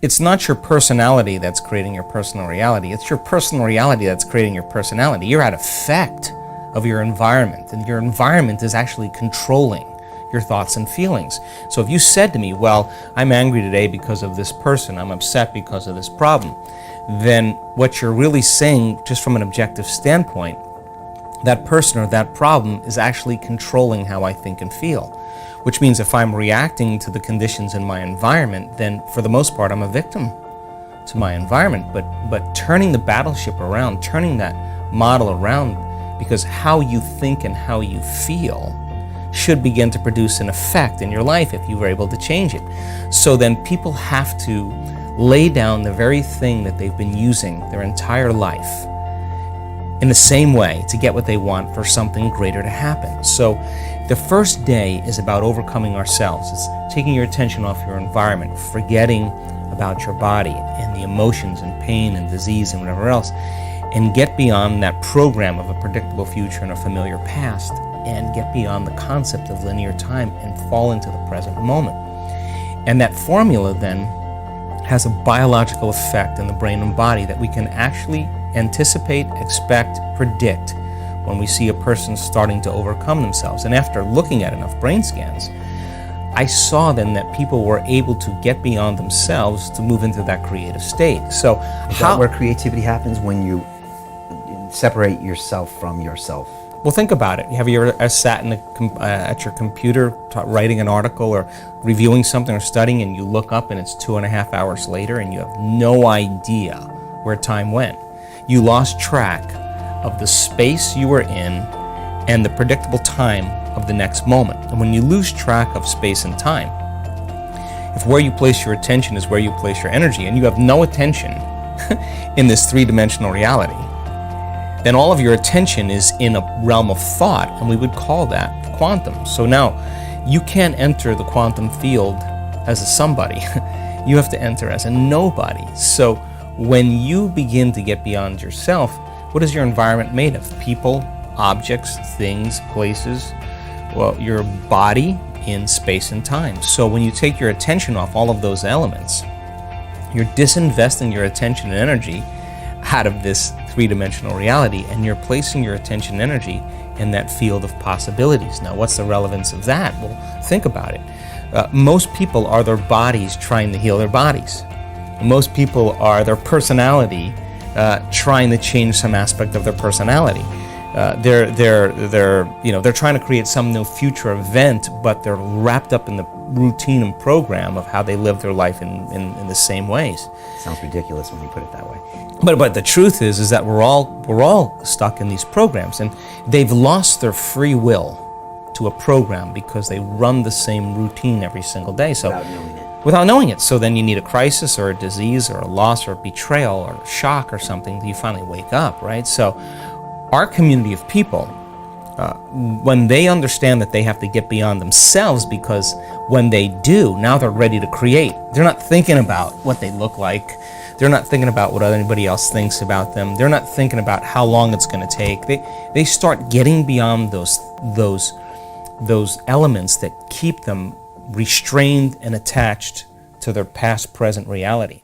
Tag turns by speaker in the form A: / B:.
A: it's not your personality that's creating your personal reality. It's your personal reality that's creating your personality. You're at effect of your environment, and your environment is actually controlling your thoughts and feelings. So if you said to me, well, I'm angry today because of this person, I'm upset because of this problem, then what you're really saying, just from an objective standpoint, that person or that problem is actually controlling how I think and feel. Which means if I'm reacting to the conditions in my environment, then for the most part I'm a victim to my environment. But turning the battleship around, turning that model around, because how you think and how you feel should begin to produce an effect in your life if you were able to change it. So then people have to lay down the very thing that they've been using their entire life in the same way to get what they want for something greater to happen. So the first day is about overcoming ourselves. It's taking your attention off your environment, forgetting about your body and the emotions and pain and disease and whatever else, and get beyond that program of a predictable future and a familiar past, and get beyond the concept of linear time and fall into the present moment. And that formula then has a biological effect in the brain and body that we can actually anticipate, expect, predict when we see a person starting to overcome themselves. And after looking at enough brain scans, I saw then that people were able to get beyond themselves to move into that creative state. So
B: is that where creativity happens, when you separate yourself from yourself?
A: Well, think about it. Have you ever sat at your computer writing an article or reviewing something or studying, and you look up and it's 2.5 hours later and you have no idea where time went? You lost track of the space you were in and the predictable time of the next moment. And when you lose track of space and time, if where you place your attention is where you place your energy, and you have no attention in this three-dimensional reality, then all of your attention is in a realm of thought, and we would call that quantum. So now, you can't enter the quantum field as a somebody. You have to enter as a nobody. So when you begin to get beyond yourself, what is your environment made of? People, objects, things, places, well, your body in space and time. So when you take your attention off all of those elements, you're disinvesting your attention and energy out of this three-dimensional reality, and you're placing your attention and energy in that field of possibilities. Now, what's the relevance of that? Well, think about it. Most people are their bodies trying to heal their bodies. Most people are their personality trying to change some aspect of their personality. They're trying to create some new future event, but they're wrapped up in the routine and program of how they live their life in the same ways.
B: Sounds ridiculous when you put it that way.
A: But the truth is that we're all stuck in these programs, and they've lost their free will to a program because they run the same routine every single day. So without knowing it. So then you need a crisis or a disease or a loss or a betrayal or a shock or something, you finally wake up, right? So our community of people, when they understand that they have to get beyond themselves, because when they do, now they're ready to create. They're not thinking about what they look like. They're not thinking about what anybody else thinks about them. They're not thinking about how long it's going to take. They start getting beyond those elements that keep them restrained and attached to their past, present reality.